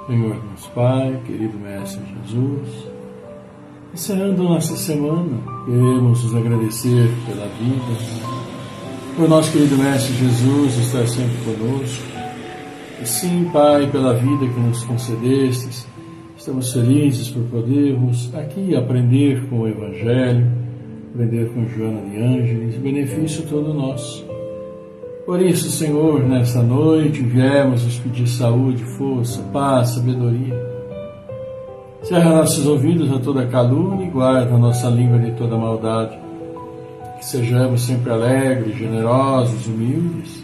Senhor nosso Pai, querido Mestre Jesus, encerrando nossa semana, queremos nos agradecer pela vida, por nosso querido Mestre Jesus estar sempre conosco, e sim, Pai, pela vida que nos concedestes. Estamos felizes por podermos aqui aprender com o Evangelho, aprender com Joana de Ângeles, benefício todo nosso. Por isso, Senhor, nesta noite viemos nos pedir saúde, força, paz, sabedoria. Cerra nossos ouvidos a toda calúnia e guarda a nossa língua de toda maldade. Que sejamos sempre alegres, generosos, humildes.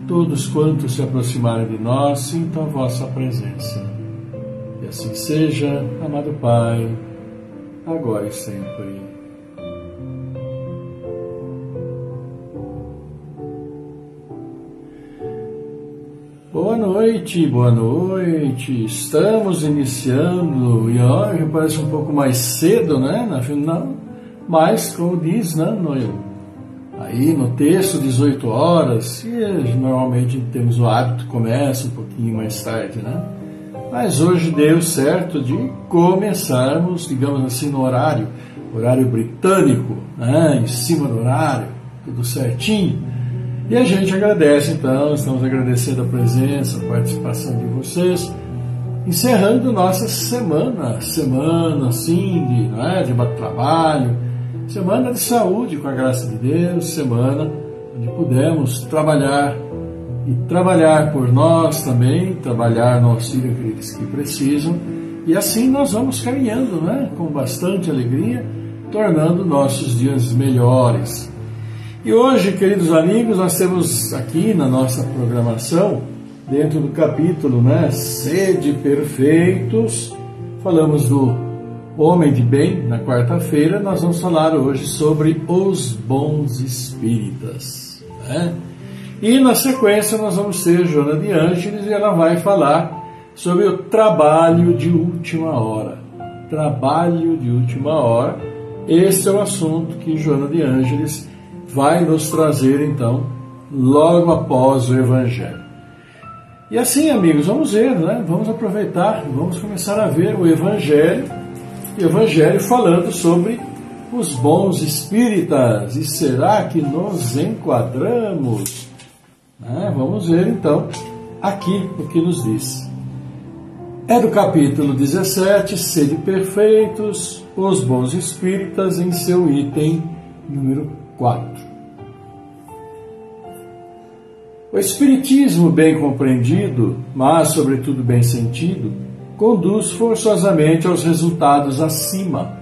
Todos quantos se aproximarem de nós sintam a vossa presença. E assim seja, amado Pai, agora e sempre. Boa noite, boa noite. Estamos iniciando, e olha, parece um pouco mais cedo, né? Não, mas como diz, né, Noel? Aí no texto, 18 horas, e normalmente temos o hábito, começa um pouquinho mais tarde, né? Mas hoje deu certo de começarmos, digamos assim, no horário britânico, né? Em cima do horário, tudo certinho. E a gente agradece, então, estamos agradecendo a presença, a participação de vocês, encerrando nossa semana assim, de trabalho, semana de saúde, com a graça de Deus, semana onde pudemos trabalhar por nós também, trabalhar no auxílio àqueles que precisam, e assim nós vamos caminhando, né, com bastante alegria, tornando nossos dias melhores. E hoje, queridos amigos, nós temos aqui na nossa programação, dentro do capítulo, né, Sede Perfeitos, falamos do Homem de Bem, na quarta-feira, nós vamos falar hoje sobre os bons espíritas, né? E na sequência nós vamos ter Joana de Ângeles e ela vai falar sobre o trabalho de última hora. Trabalho de última hora, esse é o assunto que Joana de Ângeles vai nos trazer, então, logo após o Evangelho. E assim, amigos, vamos ver, né? Vamos aproveitar, vamos começar a ver o Evangelho falando sobre os bons espíritas. E será que nos enquadramos? Vamos ver, então, aqui o que nos diz. É do capítulo 17, Sede Perfeitos, os bons espíritas, em seu item número 4. O Espiritismo bem compreendido, mas sobretudo bem sentido, conduz forçosamente aos resultados acima.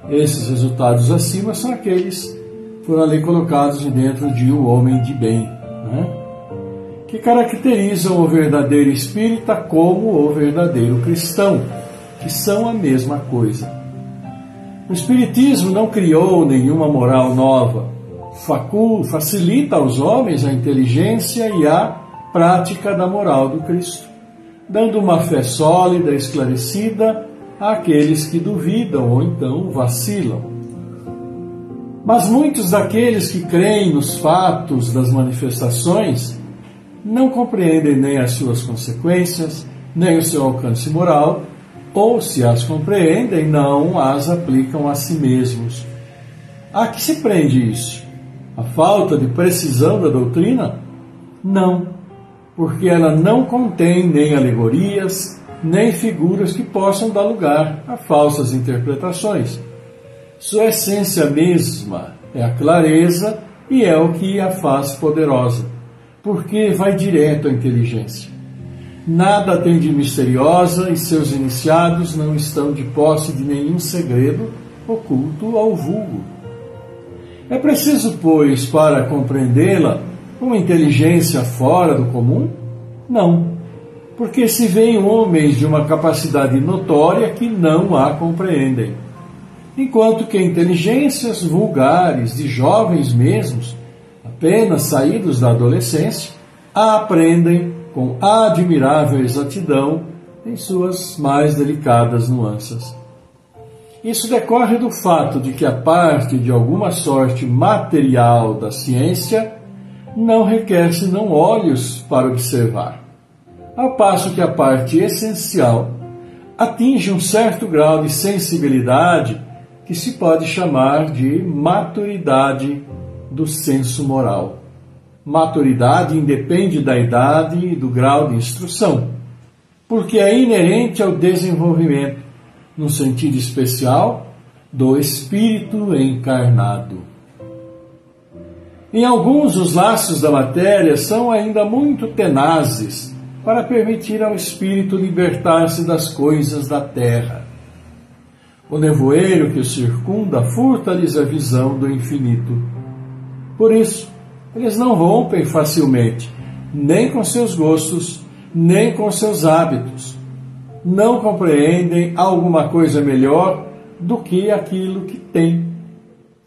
Esses resultados acima são aqueles que foram ali colocados dentro de um homem de bem, né? Que caracterizam o verdadeiro espírita como o verdadeiro cristão, que são a mesma coisa. O Espiritismo não criou nenhuma moral nova, facilita aos homens a inteligência e a prática da moral do Cristo, dando uma fé sólida, esclarecida àqueles que duvidam ou então vacilam. Mas muitos daqueles que creem nos fatos das manifestações não compreendem nem as suas consequências, nem o seu alcance moral, ou, se as compreendem, não as aplicam a si mesmos. A que se prende isso? A falta de precisão da doutrina? Não, porque ela não contém nem alegorias, nem figuras que possam dar lugar a falsas interpretações. Sua essência mesma é a clareza e é o que a faz poderosa, porque vai direto à inteligência. Nada tem de misteriosa e seus iniciados não estão de posse de nenhum segredo oculto ao vulgo. É preciso, pois, para compreendê-la, uma inteligência fora do comum? Não, porque se veem homens de uma capacidade notória que não a compreendem, enquanto que inteligências vulgares de jovens mesmos, apenas saídos da adolescência, a aprendem com admirável exatidão em suas mais delicadas nuances. Isso decorre do fato de que a parte de alguma sorte material da ciência não requer senão olhos para observar. ao passo que a parte essencial atinge um certo grau de sensibilidade que se pode chamar de maturidade do senso moral. Maturidade independe da idade e do grau de instrução, porque é inerente ao desenvolvimento, no sentido especial, do espírito encarnado. Em alguns, os laços da matéria são ainda muito tenazes para permitir ao espírito libertar-se das coisas da terra. O nevoeiro que o circunda furta-lhes a visão do infinito. Por isso, eles não rompem facilmente, nem com seus gostos, nem com seus hábitos. Não compreendem alguma coisa melhor do que aquilo que têm.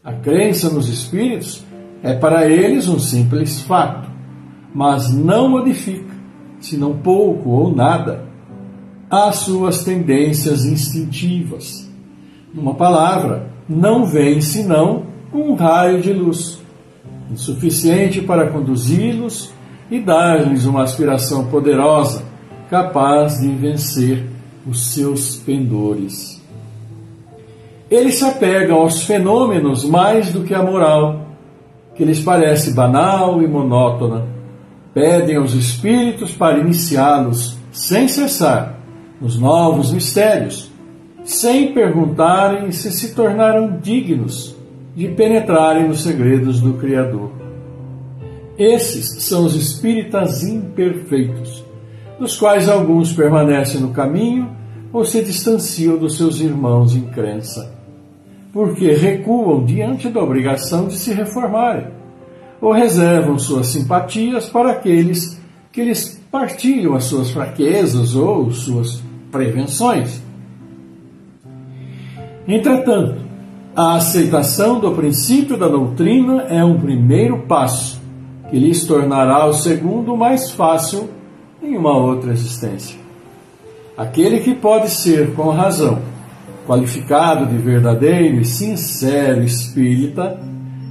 A crença nos espíritos é para eles um simples fato, mas não modifica, senão pouco ou nada, as suas tendências instintivas. Numa palavra, não vem senão um raio de luz, insuficiente para conduzi-los e dar-lhes uma aspiração poderosa, capaz de vencer os seus pendores. Eles se apegam aos fenômenos mais do que à moral, que lhes parece banal e monótona. Pedem aos espíritos para iniciá-los, sem cessar, nos novos mistérios, sem perguntarem se tornaram dignos de penetrarem nos segredos do Criador. Esses são os espíritas imperfeitos, dos quais alguns permanecem no caminho ou se distanciam dos seus irmãos em crença, porque recuam diante da obrigação de se reformarem, ou reservam suas simpatias para aqueles que lhes partilham as suas fraquezas ou suas prevenções. Entretanto, a aceitação do princípio da doutrina é um primeiro passo, que lhes tornará o segundo mais fácil em uma outra existência. Aquele que pode ser, com razão, qualificado de verdadeiro e sincero espírita,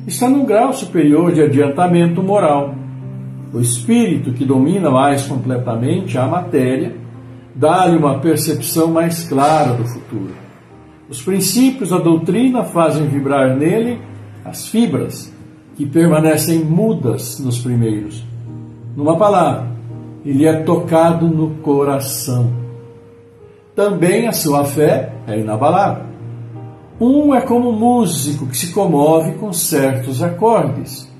está num grau superior de adiantamento moral. O espírito que domina mais completamente a matéria dá-lhe uma percepção mais clara do futuro. Os princípios da doutrina fazem vibrar nele as fibras que permanecem mudas nos primeiros. Numa palavra, ele é tocado no coração. Também a sua fé é inabalável. Um é como um músico que se comove com certos acordes,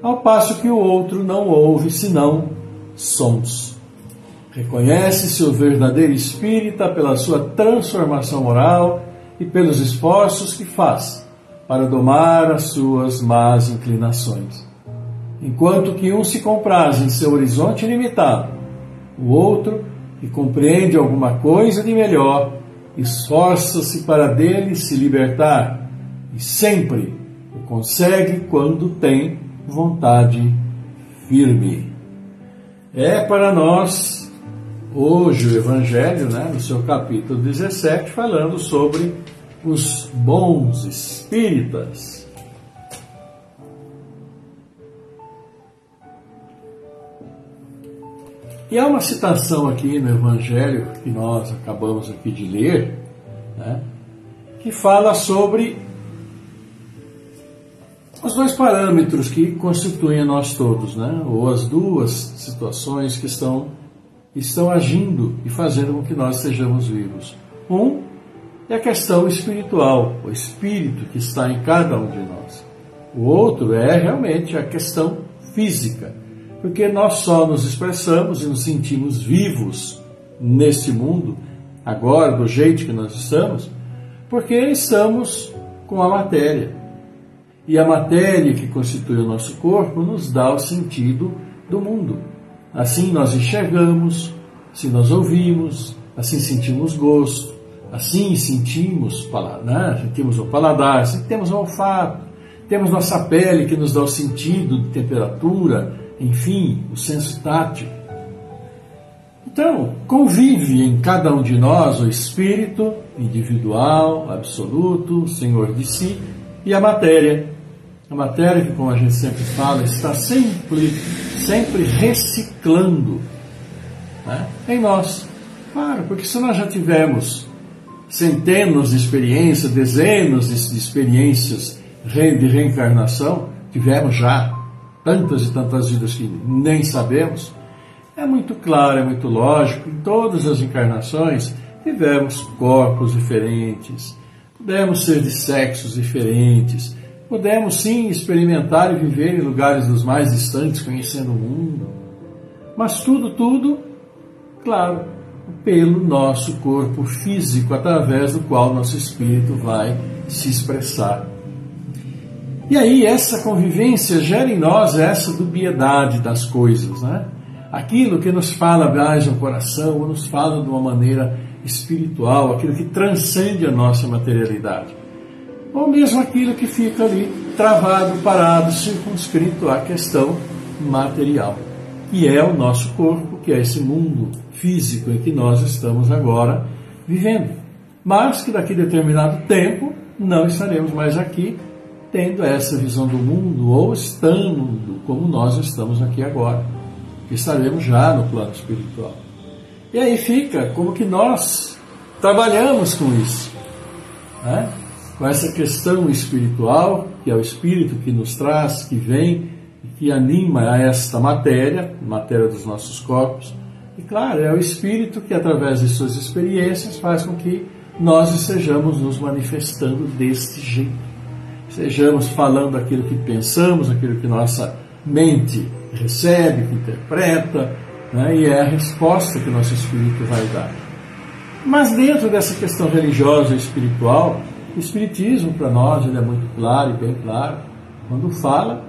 ao passo que o outro não ouve senão sons. Reconhece-se o verdadeiro espírita pela sua transformação moral e pelos esforços que faz para domar as suas más inclinações. Enquanto que um se compraz em seu horizonte limitado, o outro, que compreende alguma coisa de melhor, esforça-se para dele se libertar e sempre o consegue quando tem vontade firme. É para nós hoje o Evangelho, no seu capítulo 17, falando sobre os bons espíritas. E há uma citação aqui no Evangelho, que nós acabamos aqui de ler, que fala sobre os dois parâmetros que constituem nós todos, ou as duas situações que estão agindo e fazendo com que nós sejamos vivos. Um é a questão espiritual, o espírito que está em cada um de nós. O outro é realmente a questão física, porque nós só nos expressamos e nos sentimos vivos neste mundo, agora, do jeito que nós estamos, porque estamos com a matéria. E a matéria que constitui o nosso corpo nos dá o sentido do mundo. Assim nós enxergamos, assim nós ouvimos, assim sentimos gosto, assim sentimos o paladar, assim temos o olfato, temos nossa pele que nos dá o sentido de temperatura, enfim, o senso tátil. Então, convive em cada um de nós o espírito individual, absoluto, senhor de si, e a matéria. A matéria que, como a gente sempre fala, está sempre reciclando. né, em nós. Claro, porque se nós já tivemos centenas de experiências, dezenas de experiências de reencarnação, tivemos já tantas e tantas vidas que nem sabemos, é muito claro, é muito lógico, em todas as encarnações tivemos corpos diferentes, pudemos ser de sexos diferentes, pudemos sim experimentar e viver em lugares dos mais distantes, conhecendo o mundo, mas tudo, claro, pelo nosso corpo físico, através do qual nosso espírito vai se expressar. E aí essa convivência gera em nós essa dubiedade das coisas, né? Aquilo que nos fala mais no coração, ou nos fala de uma maneira espiritual, aquilo que transcende a nossa materialidade. Ou mesmo aquilo que fica ali travado, parado, circunscrito à questão material, que é o nosso corpo, que é esse mundo físico em que nós estamos agora vivendo. Mas que daqui a determinado tempo não estaremos mais aqui tendo essa visão do mundo, ou estando como nós estamos aqui agora, que estaremos já no plano espiritual. E aí fica como que nós trabalhamos com isso, né? Com essa questão espiritual, que é o Espírito que nos traz, que vem e que anima a esta matéria dos nossos corpos. E claro, é o Espírito que, através de suas experiências, faz com que nós estejamos nos manifestando deste jeito. Estejamos falando aquilo que pensamos, aquilo que nossa mente recebe, que interpreta, né? E é a resposta que o nosso Espírito vai dar. Mas dentro dessa questão religiosa e espiritual, o Espiritismo para nós ele é muito claro e bem claro, quando fala,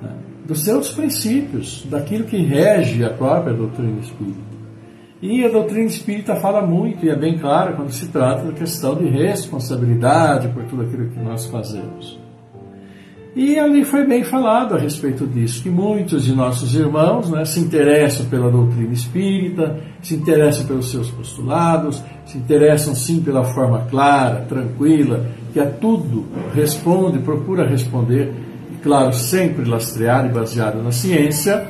né, dos seus princípios, daquilo que rege a própria doutrina espírita. E a doutrina espírita fala muito, e é bem clara, quando se trata da questão de responsabilidade por tudo aquilo que nós fazemos. E ali foi bem falado a respeito disso, que muitos de nossos irmãos, né, se interessam pela doutrina espírita, se interessam pelos seus postulados, se interessam sim pela forma clara, tranquila, que a tudo responde, procura responder, e claro, sempre lastreado e baseado na ciência,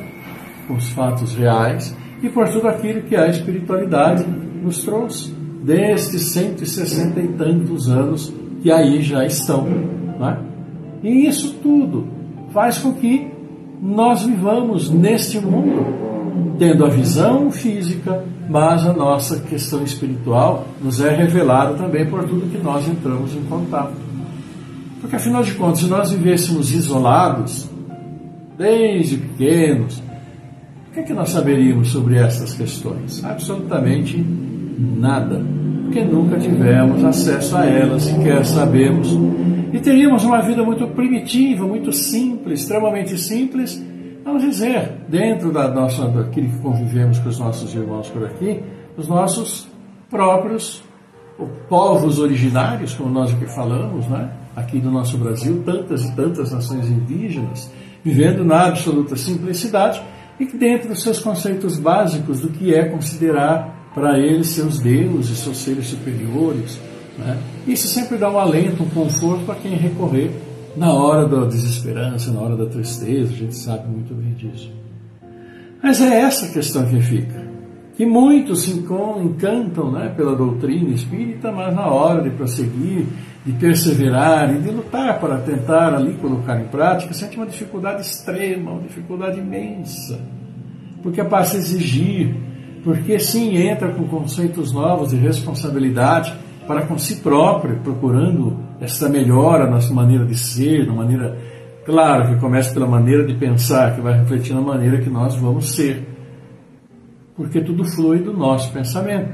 com os fatos reais, e por tudo aquilo que a espiritualidade nos trouxe, destes 160 e tantos anos que aí já estão, né? E isso tudo faz com que nós vivamos neste mundo, tendo a visão física, mas a nossa questão espiritual nos é revelada também por tudo que nós entramos em contato. Porque, afinal de contas, se nós vivêssemos isolados, desde pequenos, o que é que nós saberíamos sobre essas questões? Absolutamente nada, porque nunca tivemos acesso a elas, sequer sabemos. E teríamos uma vida muito primitiva, muito simples, extremamente simples, vamos dizer, dentro daquilo que convivemos com os nossos irmãos por aqui, os nossos próprios povos originários, como nós aqui falamos, né? Aqui no nosso Brasil, tantas e tantas nações indígenas, vivendo na absoluta simplicidade e dentro dos seus conceitos básicos do que é considerar para eles seus deuses, seus seres superiores, né? Isso sempre dá um alento, um conforto a quem recorrer na hora da desesperança, na hora da tristeza, a gente sabe muito bem disso. Mas é essa questão que fica, que muitos se encantam, né, pela doutrina espírita, mas na hora de prosseguir, de perseverar e de lutar para tentar ali colocar em prática, sente uma dificuldade extrema, uma dificuldade imensa, porque passa a exigir, porque sim entra com conceitos novos de responsabilidade para com si próprio, procurando esta melhora na sua maneira de ser, na maneira, claro, que começa pela maneira de pensar, que vai refletir na maneira que nós vamos ser, porque tudo flui do nosso pensamento.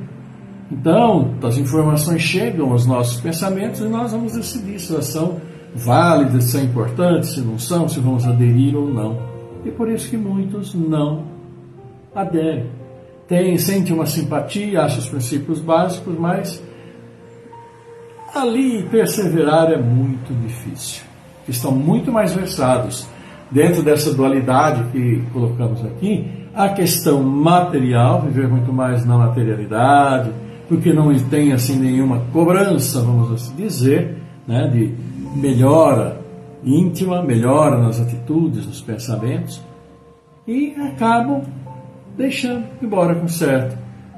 Então, as informações chegam aos nossos pensamentos e nós vamos decidir se elas são válidas, se são importantes, se não são, se vamos aderir ou não. E por isso que muitos não aderem. Sentem uma simpatia, acham os princípios básicos, mas ali perseverar é muito difícil. Estão muito mais versados dentro dessa dualidade que colocamos aqui, a questão material, viver muito mais na materialidade, porque não tem assim nenhuma cobrança, vamos assim dizer, né, de melhora íntima, melhora nas atitudes, nos pensamentos, e acabam deixando, embora com certo,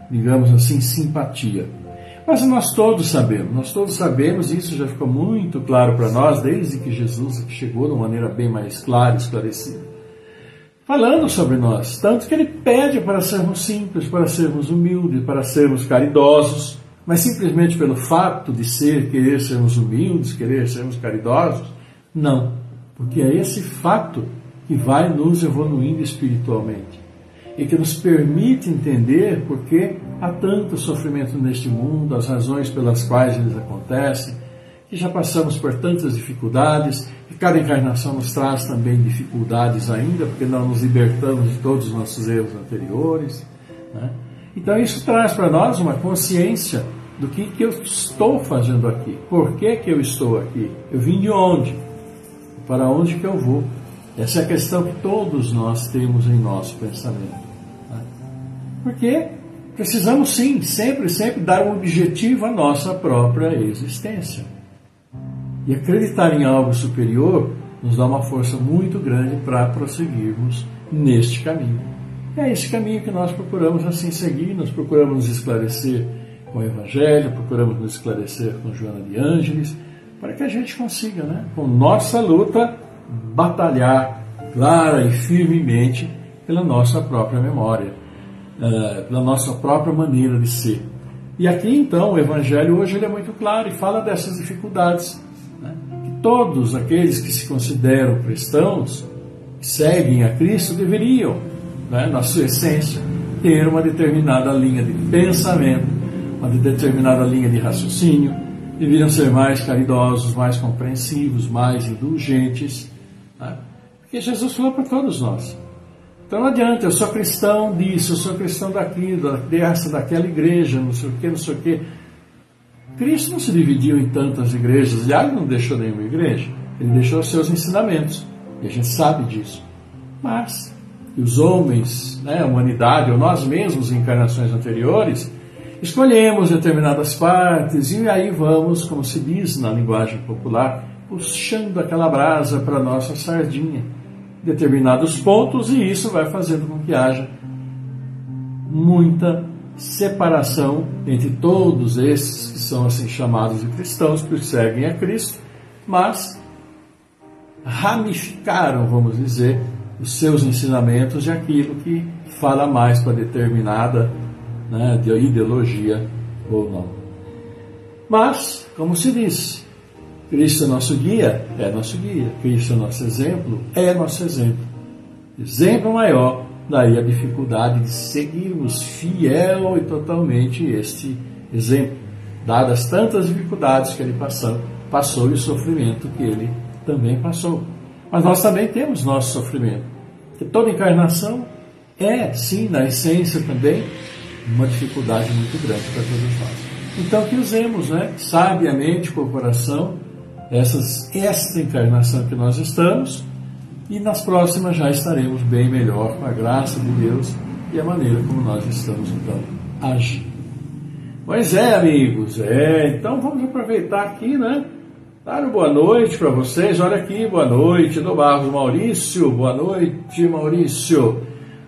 digamos assim, simpatia. Mas nós todos sabemos, e isso já ficou muito claro para nós, desde que Jesus chegou de uma maneira bem mais clara e esclarecida, falando sobre nós, tanto que ele pede para sermos simples, para sermos humildes, para sermos caridosos, mas simplesmente pelo fato de querer sermos humildes, querer sermos caridosos, não, porque é esse fato que vai nos evoluindo espiritualmente e que nos permite entender por que há tanto sofrimento neste mundo, as razões pelas quais eles acontecem, que já passamos por tantas dificuldades, e cada encarnação nos traz também dificuldades ainda, porque não nos libertamos de todos os nossos erros anteriores, né? Então isso traz para nós uma consciência do que eu estou fazendo aqui, por que eu estou aqui, eu vim de onde, para onde que eu vou. Essa é a questão que todos nós temos em nosso pensamento. Né? Porque precisamos sim, sempre dar um objetivo à nossa própria existência. E acreditar em algo superior nos dá uma força muito grande para prosseguirmos neste caminho. É esse caminho que nós procuramos assim seguir, nós procuramos nos esclarecer com o Evangelho, procuramos nos esclarecer com Joana de Ângeles, para que a gente consiga, né, com nossa luta, batalhar clara e firmemente pela nossa própria memória, pela nossa própria maneira de ser. E aqui então o Evangelho hoje ele é muito claro e fala dessas dificuldades, né, que todos aqueles que se consideram cristãos, que seguem a Cristo, deveriam, né, na sua essência, ter uma determinada linha de pensamento, uma determinada linha de raciocínio, deveriam ser mais caridosos, mais compreensivos, mais indulgentes, né? Porque Jesus falou para todos nós. Então não adianta, eu sou cristão disso, eu sou cristão daquilo, daquela igreja, não sei o que, não sei o que. Cristo não se dividiu em tantas igrejas, e ele não deixou nenhuma igreja, ele deixou os seus ensinamentos, e a gente sabe disso. Mas os homens, né, a humanidade, ou nós mesmos em encarnações anteriores, escolhemos determinadas partes e aí vamos, como se diz na linguagem popular, puxando aquela brasa para a nossa sardinha, determinados pontos, e isso vai fazendo com que haja muita separação entre todos esses que são assim chamados de cristãos, que seguem a Cristo, mas ramificaram, vamos dizer, os seus ensinamentos de aquilo que fala mais para determinada, né, de ideologia ou não. Mas, como se diz, Cristo é nosso guia, Cristo é nosso exemplo, é nosso exemplo. Exemplo maior, daí a dificuldade de seguirmos fiel e totalmente este exemplo, dadas tantas dificuldades que ele passou e o sofrimento que ele também passou. Mas nós também temos nosso sofrimento, que toda encarnação é, sim, na essência também, uma dificuldade muito grande para todos nós. Então que usemos, né, sabiamente com o coração esta encarnação que nós estamos, e nas próximas já estaremos bem melhor com a graça de Deus e a maneira como nós estamos então agindo. Pois é, amigos, então vamos aproveitar aqui, né, dar uma boa noite para vocês. Olha aqui, boa noite do Barros Maurício, boa noite Maurício.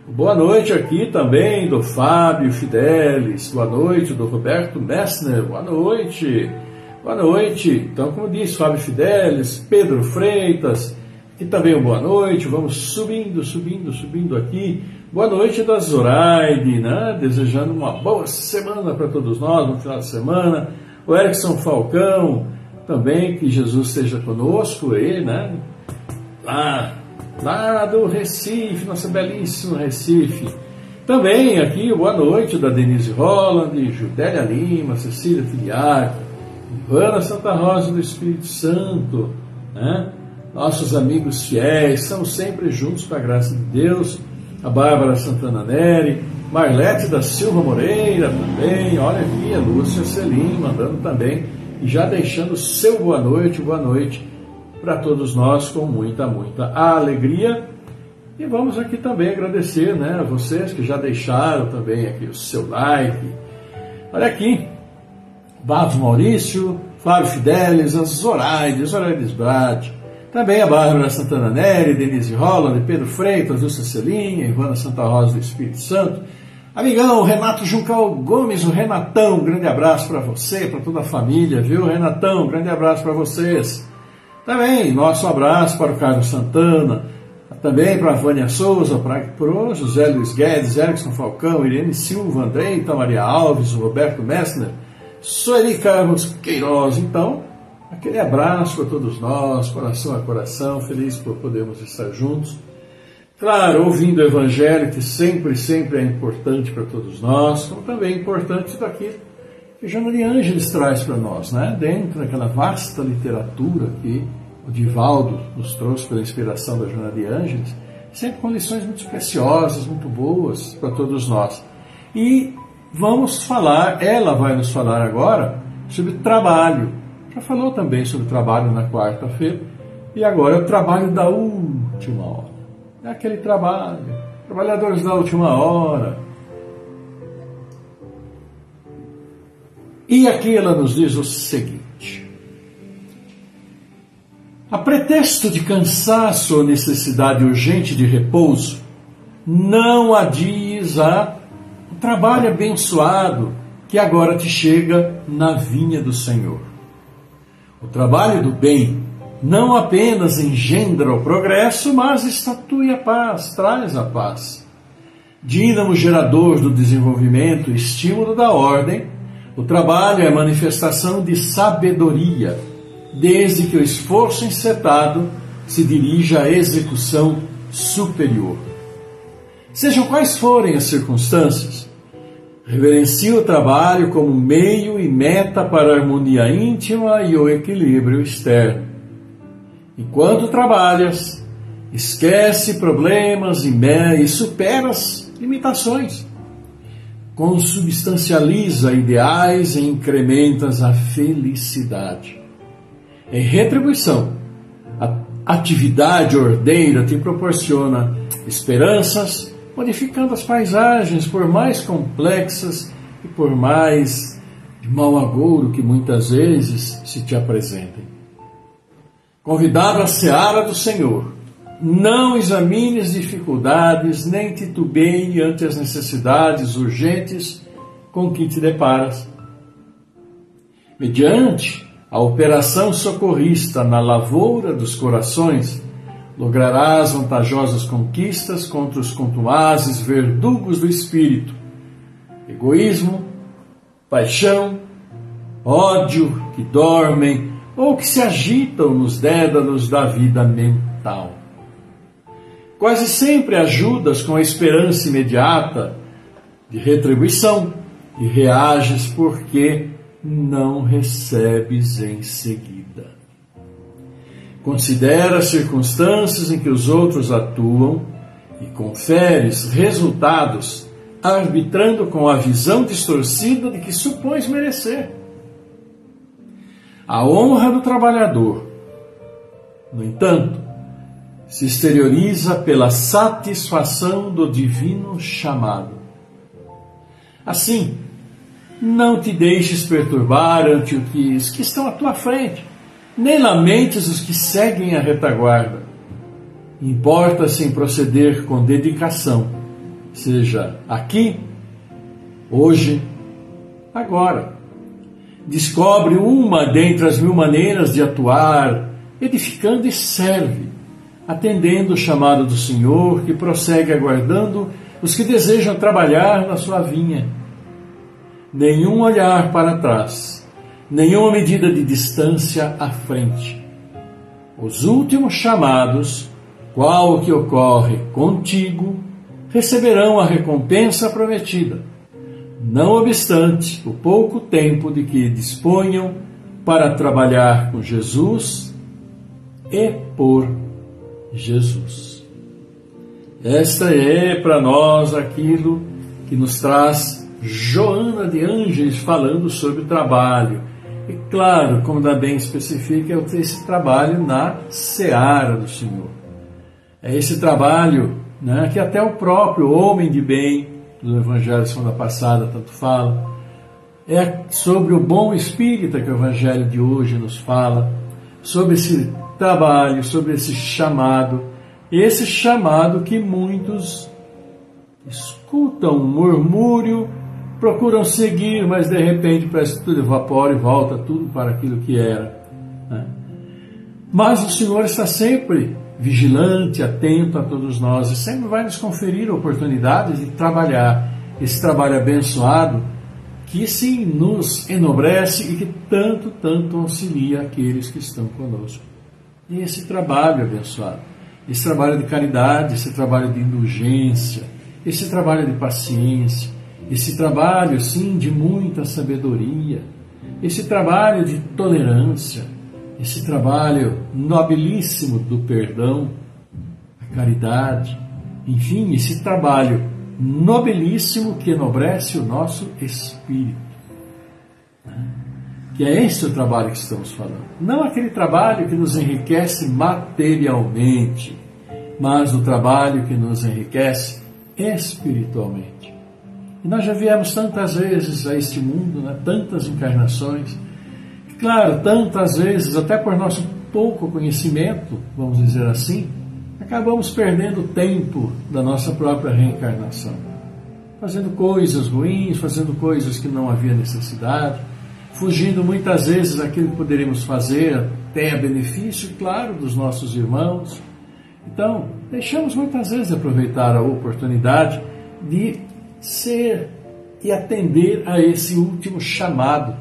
Boa noite aqui também do Fábio Fidelis, boa noite do Roberto Messner, boa noite. Então, como disse Fábio Fidelis, Pedro Freitas, aqui também uma boa noite, vamos subindo aqui. Boa noite da Zoraide, né? Desejando uma boa semana para todos nós, no final de semana. O Erickson Falcão, também, que Jesus esteja conosco, ele, né? Lá do Recife, nosso belíssimo Recife. Também aqui, boa noite da Denise Holland, Judélia Lima, Cecília Filiac, Ivana Santa Rosa do Espírito Santo, né? Nossos amigos fiéis, estamos sempre juntos com a graça de Deus. A Bárbara Santana Neri, Marlete da Silva Moreira também, olha aqui, a Lúcia Celim mandando também, e já deixando o seu boa noite para todos nós com muita alegria. E vamos aqui também agradecer, né, a vocês que já deixaram também aqui o seu like. Olha aqui, Barros Maurício, Flávio Fidelis, a Zoraide Brad, Também a Bárbara Santana Neri, Denise Holland, Pedro Freitas, Lúcia Celinha, Ivana Santa Rosa do Espírito Santo. Amigão, Renato Juncal Gomes, o Renatão, um grande abraço para você, para toda a família, viu, Renatão? Um grande abraço para vocês. Também nosso abraço para o Carlos Santana, também para a Vânia Souza, para o José Luiz Guedes, Erickson Falcão, Irene Silva, Andreita Maria Alves, Roberto Messner, Sueli Carlos Queiroz. Então, aquele abraço para todos nós, coração a coração, feliz por podermos estar juntos. Claro, ouvindo o Evangelho, que sempre é importante para todos nós, como também é importante daquilo que Joana de Ângeles traz para nós, né? Dentro daquela vasta literatura que o Divaldo nos trouxe pela inspiração da Joana de Ângeles, sempre com lições muito preciosas, muito boas para todos nós. E vamos falar, ela vai nos falar agora sobre trabalho. Já falou também sobre trabalho na quarta-feira, e agora é o trabalho da última hora. É aquele trabalho, trabalhadores da última hora. E aqui ela nos diz o seguinte: a pretexto de cansaço ou necessidade urgente de repouso, não adies o trabalho abençoado que agora te chega na vinha do Senhor. O trabalho do bem não apenas engendra o progresso, mas estatui a paz, traz a paz. Dínamo gerador do desenvolvimento e estímulo da ordem, o trabalho é manifestação de sabedoria, desde que o esforço encetado se dirija à execução superior. Sejam quais forem as circunstâncias, reverencie o trabalho como meio e meta para a harmonia íntima e o equilíbrio externo. Enquanto trabalhas, esquece problemas e supera as limitações. Consubstancializa ideais e incrementas a felicidade. Em retribuição, a atividade ordeira te proporciona esperanças, modificando as paisagens por mais complexas e por mais de mau agouro que muitas vezes se te apresentem. Convidado à seara do Senhor, não examines dificuldades, nem titubeie ante as necessidades urgentes com que te deparas. Mediante a operação socorrista na lavoura dos corações, lograrás vantajosas conquistas contra os contumazes verdugos do espírito, egoísmo, paixão, ódio que dormem ou que se agitam nos dédalos da vida mental. Quase sempre ajudas com a esperança imediata de retribuição e reages porque não recebes em seguida. Considera as circunstâncias em que os outros atuam e conferes resultados arbitrando com a visão distorcida de que supões merecer. A honra do trabalhador, no entanto, se exterioriza pela satisfação do divino chamado. Assim, não te deixes perturbar ante os que estão à tua frente, nem lamentes os que seguem a retaguarda. Importa-se em proceder com dedicação, seja aqui, hoje, agora. Descobre uma dentre as 1000 maneiras de atuar, edificando e serve, atendendo o chamado do Senhor, que prossegue aguardando os que desejam trabalhar na sua vinha. Nenhum olhar para trás, nenhuma medida de distância à frente. Os últimos chamados, qual o que ocorre contigo, receberão a recompensa prometida, não obstante o pouco tempo de que disponham para trabalhar com Jesus e por Jesus. Esta é para nós aquilo que nos traz Joana de Ângeles falando sobre o trabalho. E claro, como da bem especifica, é esse trabalho na seara do Senhor. É esse trabalho, né, que até o próprio homem de bem do Evangelho semana passada tanto fala. É sobre o bom espírita que o Evangelho de hoje nos fala, sobre esse trabalho, sobre esse chamado que muitos escutam um murmúrio, procuram seguir, mas de repente parece que tudo evapora e volta tudo para aquilo que era, né? Mas o Senhor está sempre vigilante, atento a todos nós e sempre vai nos conferir oportunidades de trabalhar esse trabalho abençoado que sim nos enobrece e que tanto auxilia aqueles que estão conosco. E esse trabalho abençoado, esse trabalho de caridade, esse trabalho de indulgência, esse trabalho de paciência, esse trabalho, sim, de muita sabedoria, esse trabalho de tolerância, esse trabalho nobilíssimo do perdão, a caridade, enfim, esse trabalho nobilíssimo que enobrece o nosso espírito. Que é esse o trabalho que estamos falando. Não aquele trabalho que nos enriquece materialmente, mas o trabalho que nos enriquece espiritualmente. E nós já viemos tantas vezes a este mundo, né? Tantas encarnações, e, claro, tantas vezes, até por nosso pouco conhecimento, vamos dizer assim, acabamos perdendo tempo da nossa própria reencarnação, fazendo coisas ruins, fazendo coisas que não havia necessidade, fugindo muitas vezes daquilo que poderíamos fazer, até a benefício, claro, dos nossos irmãos. Então, deixamos muitas vezes de aproveitar a oportunidade de ser e atender a esse último chamado,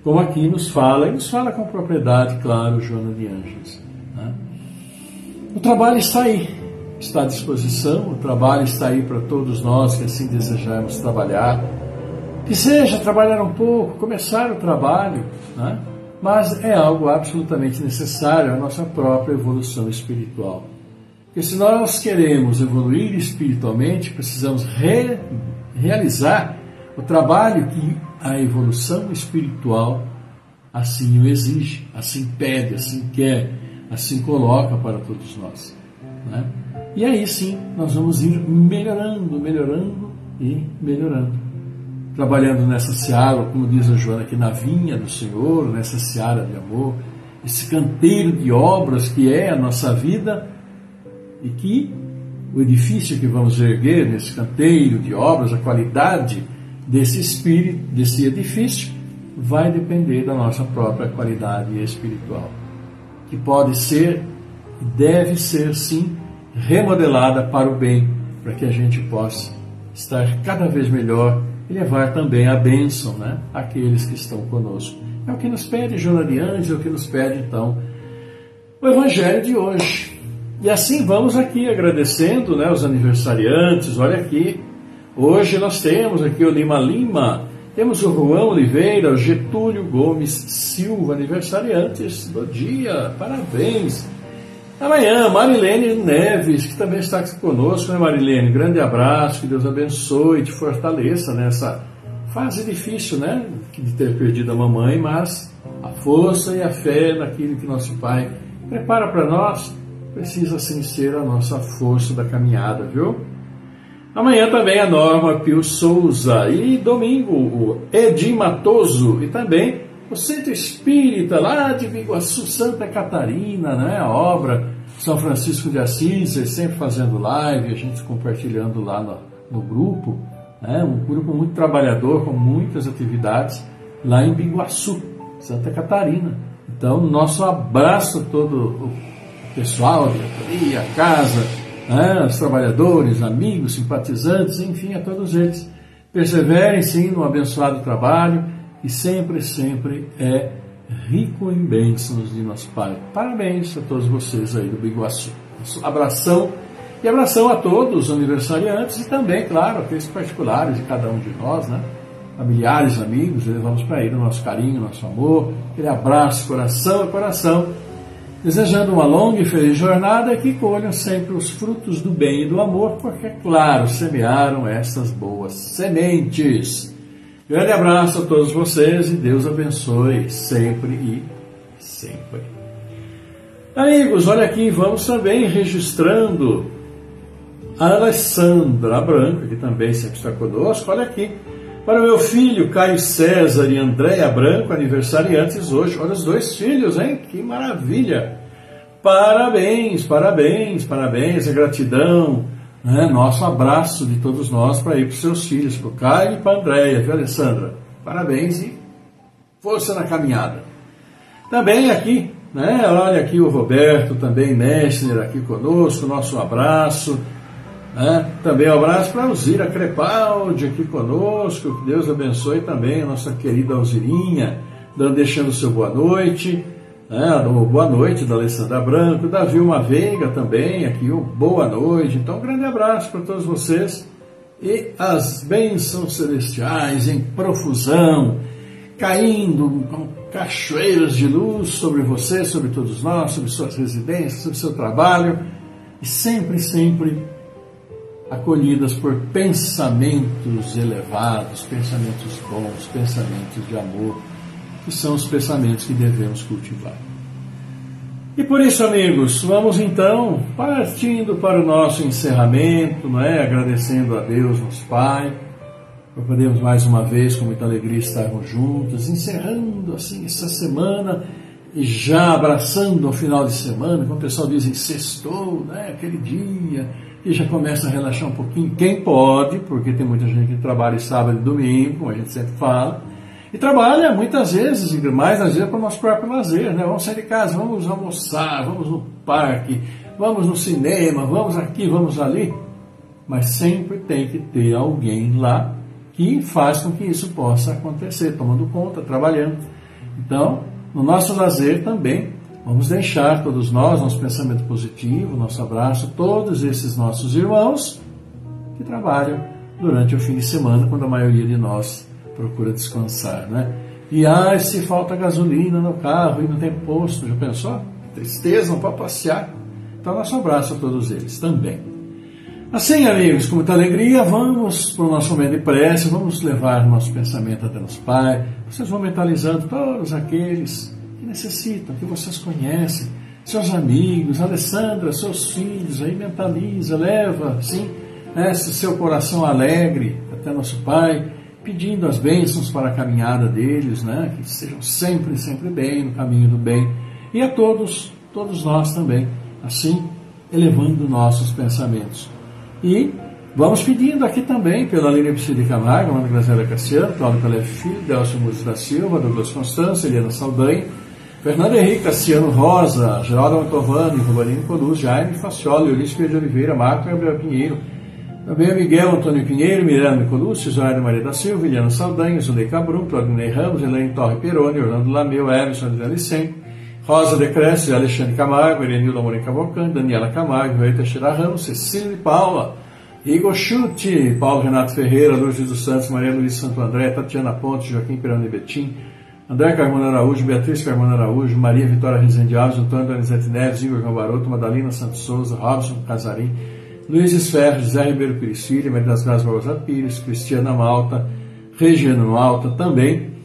como aqui nos fala, e nos fala com propriedade, claro, Joana de Ângeles, né? O trabalho está aí, está à disposição, o trabalho está aí para todos nós que assim desejarmos trabalhar, que seja trabalhar um pouco, começar o trabalho, né? Mas é algo absolutamente necessário à nossa própria evolução espiritual. Porque se nós queremos evoluir espiritualmente, precisamos realizar o trabalho que a evolução espiritual assim o exige, assim pede, assim quer, assim coloca para todos nós, né? E aí sim, nós vamos ir melhorando e melhorando. Trabalhando nessa seara, como diz a Joana aqui, na vinha do Senhor, nessa seara de amor, esse canteiro de obras que é a nossa vida, e que o edifício que vamos erguer nesse canteiro de obras, a qualidade desse espírito, desse edifício, vai depender da nossa própria qualidade espiritual, que pode ser e deve ser, sim, remodelada para o bem, para que a gente possa estar cada vez melhor e levar também a bênção, né, àqueles que estão conosco. É o que nos pede Joana de Ângeles, é o que nos pede, então, o Evangelho de hoje. E assim vamos aqui agradecendo, né, os aniversariantes. Olha aqui, hoje nós temos aqui o Lima, temos o Juan Oliveira, o Getúlio Gomes Silva, aniversariantes do dia, parabéns. Amanhã, Marilene Neves, que também está aqui conosco, né, Marilene? Grande abraço, que Deus abençoe e te fortaleça nessa fase difícil, né, de ter perdido a mamãe, mas a força e a fé naquilo que nosso Pai prepara para nós precisa sim ser a nossa força da caminhada, viu? Amanhã também a Norma Pio Souza e domingo o Edim Matoso e também o Centro Espírita lá de Biguaçu, Santa Catarina, né? A obra São Francisco de Assis, sempre fazendo live, a gente compartilhando lá no grupo, né? Um grupo muito trabalhador, com muitas atividades lá em Biguaçu, Santa Catarina. Então, nosso abraço a todo o pessoal, a diretoria, a casa, né? Os trabalhadores, amigos, simpatizantes, enfim, a todos eles. Perseverem, sim, no abençoado trabalho, e sempre é rico em bênçãos de nosso Pai. Parabéns a todos vocês aí do Biguaçu. Abração, e abração a todos os aniversariantes e também, claro, aqueles particulares de cada um de nós, né? Familiares, amigos, levamos para ele o nosso carinho, o nosso amor, aquele abraço, coração a coração, desejando uma longa e feliz jornada e que colham sempre os frutos do bem e do amor, porque, claro, semearam estas boas sementes. Grande abraço a todos vocês e Deus abençoe sempre e sempre. Amigos, olha aqui, vamos também registrando a Alessandra Branco, que também sempre está conosco. Olha aqui, para o meu filho Caio César e Andréia Branco, aniversariantes hoje. Olha os dois filhos, hein? Que maravilha! parabéns, parabéns, parabéns, a gratidão, né? Nosso abraço de todos nós para ir para os seus filhos, para o Caio e para a Andréia, viu, Alessandra? Parabéns e força na caminhada. Também aqui, né? Olha aqui o Roberto, também Messner aqui conosco, nosso abraço. Né? Também um abraço para a Alzira Crepaldi aqui conosco, que Deus abençoe também a nossa querida Alzirinha, deixando o seu boa noite, né? O boa noite da Alessandra Branco, da Vilma Veiga também, aqui o boa noite. Então um grande abraço para todos vocês e as bênçãos celestiais em profusão, caindo com cachoeiras de luz sobre você, sobre todos nós, sobre suas residências, sobre seu trabalho, e sempre, sempre acolhidas por pensamentos elevados, pensamentos bons, pensamentos de amor, que são os pensamentos que devemos cultivar. E por isso, amigos, vamos então partindo para o nosso encerramento, não é? Agradecendo a Deus, nosso Pai, por podermos mais uma vez, com muita alegria, estarmos juntos, encerrando assim essa semana e já abraçando o final de semana, como o pessoal diz, sextou, né? Aquele dia e já começa a relaxar um pouquinho, quem pode, porque tem muita gente que trabalha sábado e domingo, como a gente sempre fala, e trabalha muitas vezes, e mais às vezes para o nosso próprio lazer, né? Vamos sair de casa, vamos almoçar, vamos no parque, vamos no cinema, vamos aqui, vamos ali, mas sempre tem que ter alguém lá que faz com que isso possa acontecer, tomando conta, trabalhando. Então, no nosso lazer também, vamos deixar todos nós, nosso pensamento positivo, nosso abraço, todos esses nossos irmãos que trabalham durante o fim de semana, quando a maioria de nós procura descansar, né? E se falta gasolina no carro e não tem posto, já pensou? Tristeza, não pode passear. Então, nosso abraço a todos eles também. Assim, amigos, com muita alegria, vamos para o nosso momento de prece, vamos levar nosso pensamento até nosso Pai. Vocês vão mentalizando todos aqueles que necessitam, que vocês conhecem, seus amigos, Alessandra, seus filhos, aí mentaliza, leva, sim, seu coração alegre até nosso Pai, pedindo as bênçãos para a caminhada deles, né? Que sejam sempre, sempre bem, no caminho do bem, e a todos nós também, assim, elevando nossos pensamentos. E vamos pedindo aqui também pela Línia Psíquica de Camargo, Ana Grazela Cassiano, Cláudio Calef Filho, Delcio Múzio da Silva, Douglas Constância, Eliana Saldanha, Fernando Henrique, Cassiano Rosa, Geraldo Mantovani, Rubalino Coluz, Jaime Facioli, Ulisses Pedro de Oliveira, Marco Gabriel Pinheiro, também Miguel Antônio Pinheiro, Miranda Colucci, Zoraida Maria da Silva, Eliana Saldanha, Zulei Cabrum, Claudinei Ramos, Elaine Torre Peroni, Orlando Lameu, Emerson de Alicem, Rosa de Cresce, Alexandre Camargo, Erenilda Amorim Cavalcante, Daniela Camargo, Veio Teixeira Ramos, Cecília de Paula, Igor Chute, Paulo Renato Ferreira, Lourdes dos Santos, Maria Luiz Santo André, Tatiana Pontes, Joaquim Peroni Betim, André Carmona Araújo, Beatriz Carmona Araújo, Maria Vitória Rezende Alves, Antônio Donizete Neves, Igor Gambaroto, Madalena Santos Souza, Robson Casarim, Luiz Esferro, José Ribeiro Pires Filho, Maria das Graças Barbosa Pires, Cristiana Malta, Regiano Malta também,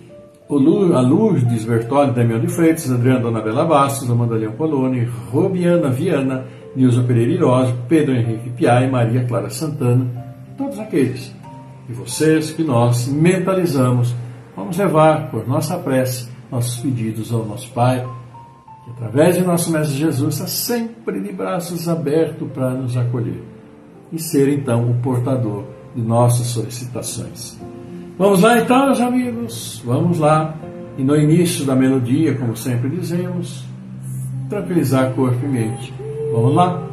a Lourdes Bertoli, Damião de Freitas, Adriana Dona Bela Bastos, Amanda Leão Poloni, Robiana Viana, Nilza Pereira Irosa, Pedro Henrique Piai, Maria Clara Santana, todos aqueles que vocês, que nós mentalizamos, vamos levar por nossa prece, nossos pedidos ao nosso Pai, que através de nosso Mestre Jesus está sempre de braços abertos para nos acolher e ser então o portador de nossas solicitações. Vamos lá então, meus amigos, vamos lá, e no início da melodia, como sempre dizemos, tranquilizar corpo e mente. Vamos lá?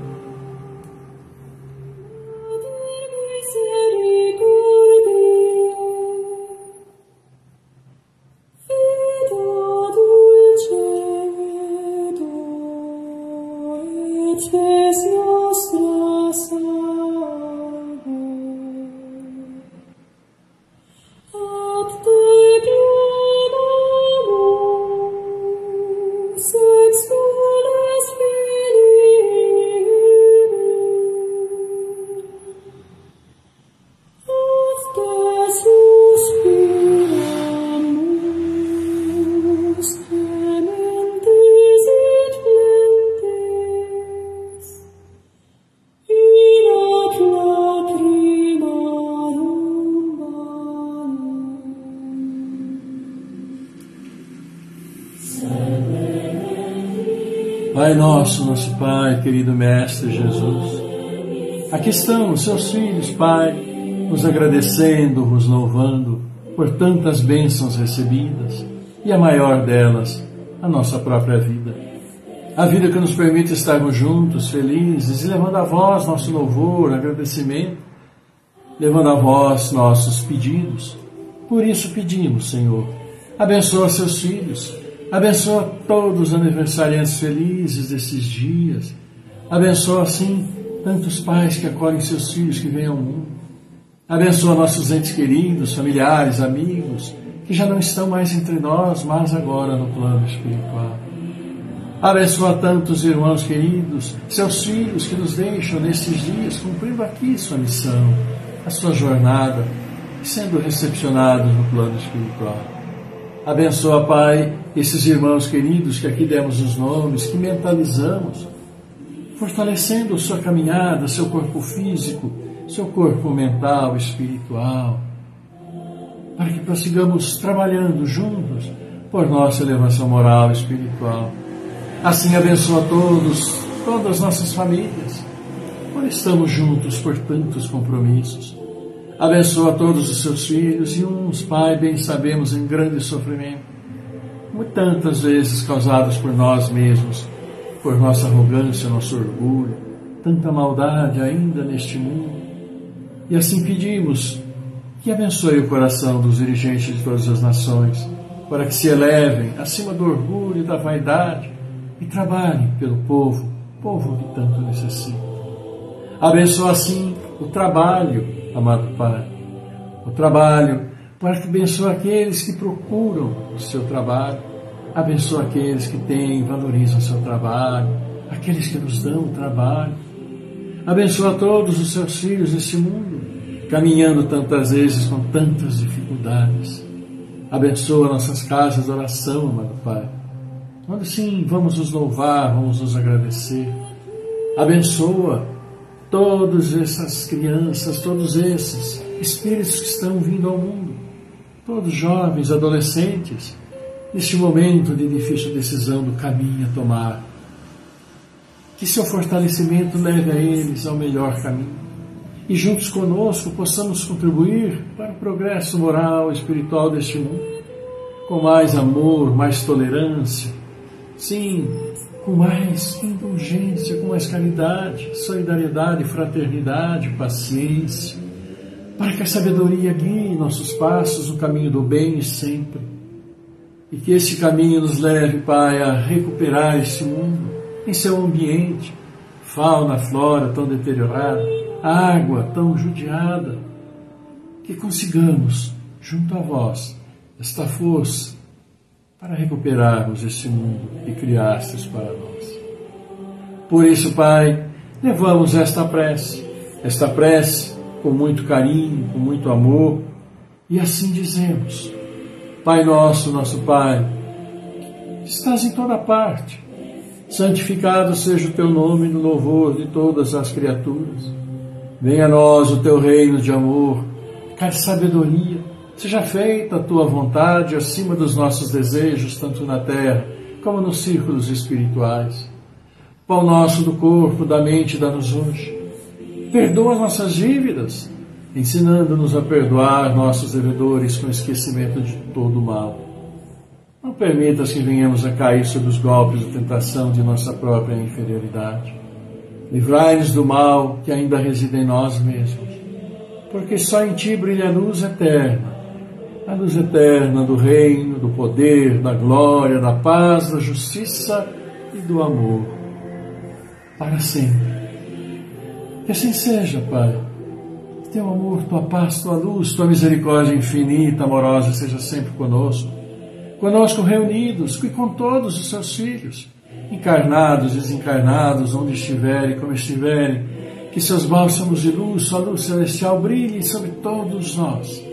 Sexual spirit. Pai nosso, nosso Pai, querido Mestre Jesus, aqui estão os seus filhos, Pai, nos agradecendo, nos louvando por tantas bênçãos recebidas e a maior delas, a nossa própria vida. A vida que nos permite estarmos juntos, felizes e levando a vós nosso louvor, agradecimento, levando a vós nossos pedidos. Por isso pedimos, Senhor, abençoa seus filhos, abençoa todos os aniversariantes felizes desses dias, abençoa, assim, tantos pais que acolhem seus filhos que vêm ao mundo, abençoa nossos entes queridos, familiares, amigos, que já não estão mais entre nós, mas agora no plano espiritual. Abençoa tantos irmãos queridos, seus filhos que nos deixam nesses dias, cumprindo aqui sua missão, a sua jornada, sendo recepcionados no plano espiritual. Abençoa, Pai, esses irmãos queridos que aqui demos os nomes, que mentalizamos, fortalecendo sua caminhada, seu corpo físico, seu corpo mental, espiritual, para que prossigamos trabalhando juntos por nossa elevação moral e espiritual. Assim abençoa todas as nossas famílias, por estamos juntos por tantos compromissos. Abençoa todos os seus filhos e uns, Pai, bem sabemos, em grande sofrimento, tantas vezes causados por nós mesmos, por nossa arrogância, nosso orgulho, tanta maldade ainda neste mundo. E assim pedimos que abençoe o coração dos dirigentes de todas as nações, para que se elevem acima do orgulho e da vaidade, e trabalhem pelo povo que tanto necessita. Abençoa assim o trabalho, amado Pai, o trabalho, para que abençoe aqueles que procuram o seu trabalho, abençoa aqueles que têm, valorizam o seu trabalho, aqueles que nos dão o trabalho. Abençoa todos os seus filhos nesse mundo, caminhando tantas vezes com tantas dificuldades. Abençoa nossas casas de oração, amado Pai, onde sim vamos nos louvar, vamos nos agradecer. Abençoa todas essas crianças, todos esses espíritos que estão vindo ao mundo, todos jovens, adolescentes, neste momento de difícil decisão do caminho a tomar. Que seu fortalecimento leve a eles ao melhor caminho e juntos conosco possamos contribuir para o progresso moral e espiritual deste mundo, com mais amor, mais tolerância, sim, com mais indulgência, com mais caridade, solidariedade, fraternidade, paciência, para que a sabedoria guie nossos passos no caminho do bem sempre, e que esse caminho nos leve, Pai, a recuperar este mundo em seu ambiente, fauna, flora tão deteriorada, água tão judiada, que consigamos, junto a vós, esta força para recuperarmos este mundo que criastes para nós. Por isso, Pai, levamos esta prece com muito carinho, com muito amor, e assim dizemos: Pai nosso, nosso Pai, que estás em toda parte, santificado seja o teu nome no louvor de todas as criaturas. Venha a nós o teu reino de amor, de sabedoria. Seja feita a tua vontade acima dos nossos desejos, tanto na terra como nos círculos espirituais. Pão nosso do corpo, da mente, dá-nos hoje. Perdoa nossas dívidas, ensinando-nos a perdoar nossos devedores com esquecimento de todo o mal. Não permitas que venhamos a cair sob os golpes da tentação de nossa própria inferioridade. Livrai-nos do mal que ainda reside em nós mesmos, porque só em Ti brilha a luz eterna do reino, do poder, da glória, da paz, da justiça e do amor, para sempre. Que assim seja, Pai. Que teu amor, tua paz, tua luz, tua misericórdia infinita, amorosa, seja sempre conosco reunidos, e com todos os seus filhos, encarnados, desencarnados, onde estiverem, como estiverem, que seus bálsamos de luz, sua luz celestial brilhe sobre todos nós,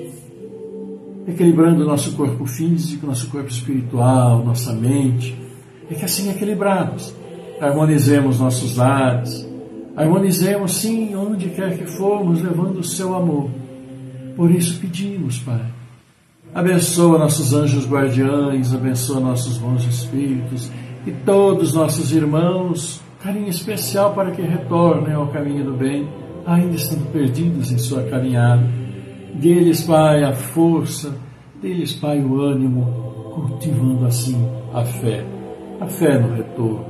equilibrando nosso corpo físico, nosso corpo espiritual, nossa mente, e que assim equilibrados, harmonizemos nossos lares, harmonizemos sim, onde quer que formos, levando o seu amor. Por isso pedimos, Pai, abençoa nossos anjos guardiães, abençoa nossos bons espíritos, e todos os nossos irmãos, carinho especial para que retornem ao caminho do bem, ainda estando perdidos em sua caminhada. Dê-lhes, Pai, a força, dê-lhes, Pai, o ânimo, cultivando assim a fé no retorno.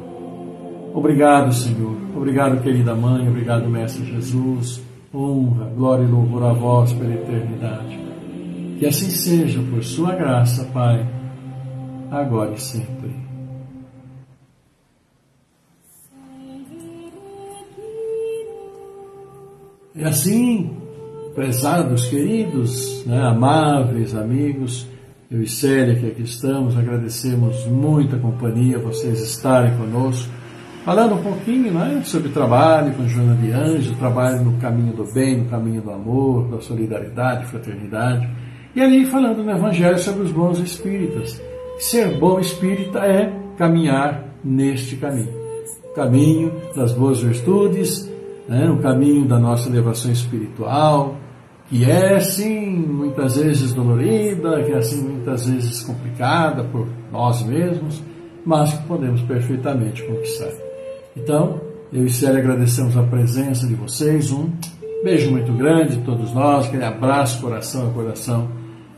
Obrigado, Senhor. Obrigado, querida Mãe. Obrigado, Mestre Jesus. Honra, glória e louvor a vós pela eternidade. Que assim seja, por sua graça, Pai, agora e sempre. E assim, prezados, queridos, amáveis amigos, eu e Célia que aqui estamos, agradecemos muito a companhia, vocês estarem conosco, falando um pouquinho sobre trabalho com Joana de Anjos, trabalho no caminho do bem, no caminho do amor, da solidariedade, fraternidade, e ali falando no Evangelho sobre os bons espíritas. Ser bom espírita é caminhar neste caminho, caminho das boas virtudes, o caminho da nossa elevação espiritual, que é, sim, muitas vezes dolorida, que é, assim, muitas vezes complicada por nós mesmos, mas que podemos perfeitamente conquistar. Então, eu e Célia agradecemos a presença de vocês, um beijo muito grande de todos nós, aquele abraço coração a coração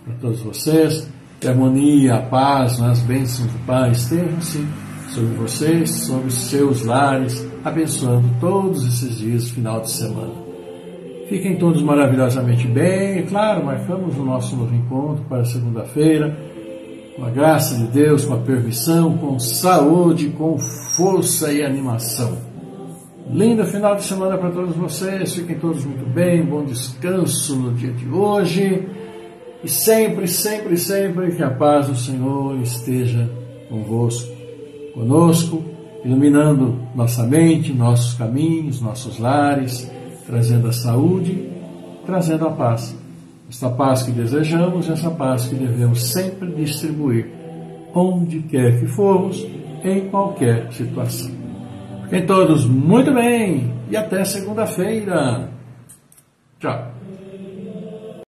para todos vocês, que a harmonia, a paz, as bênçãos do Pai estejam-se sobre vocês, sobre os seus lares, abençoando todos esses dias, final de semana. Fiquem todos maravilhosamente bem. E claro, marcamos o nosso novo encontro para segunda-feira, com a graça de Deus, com a permissão, com saúde, com força e animação. Lindo final de semana para todos vocês. Fiquem todos muito bem. Bom descanso no dia de hoje. E sempre, sempre, sempre que a paz do Senhor esteja convosco, conosco, iluminando nossa mente, nossos caminhos, nossos lares, trazendo a saúde, trazendo a paz. Esta paz que desejamos, essa paz que devemos sempre distribuir, onde quer que formos, em qualquer situação. Fiquem todos muito bem e até segunda-feira. Tchau.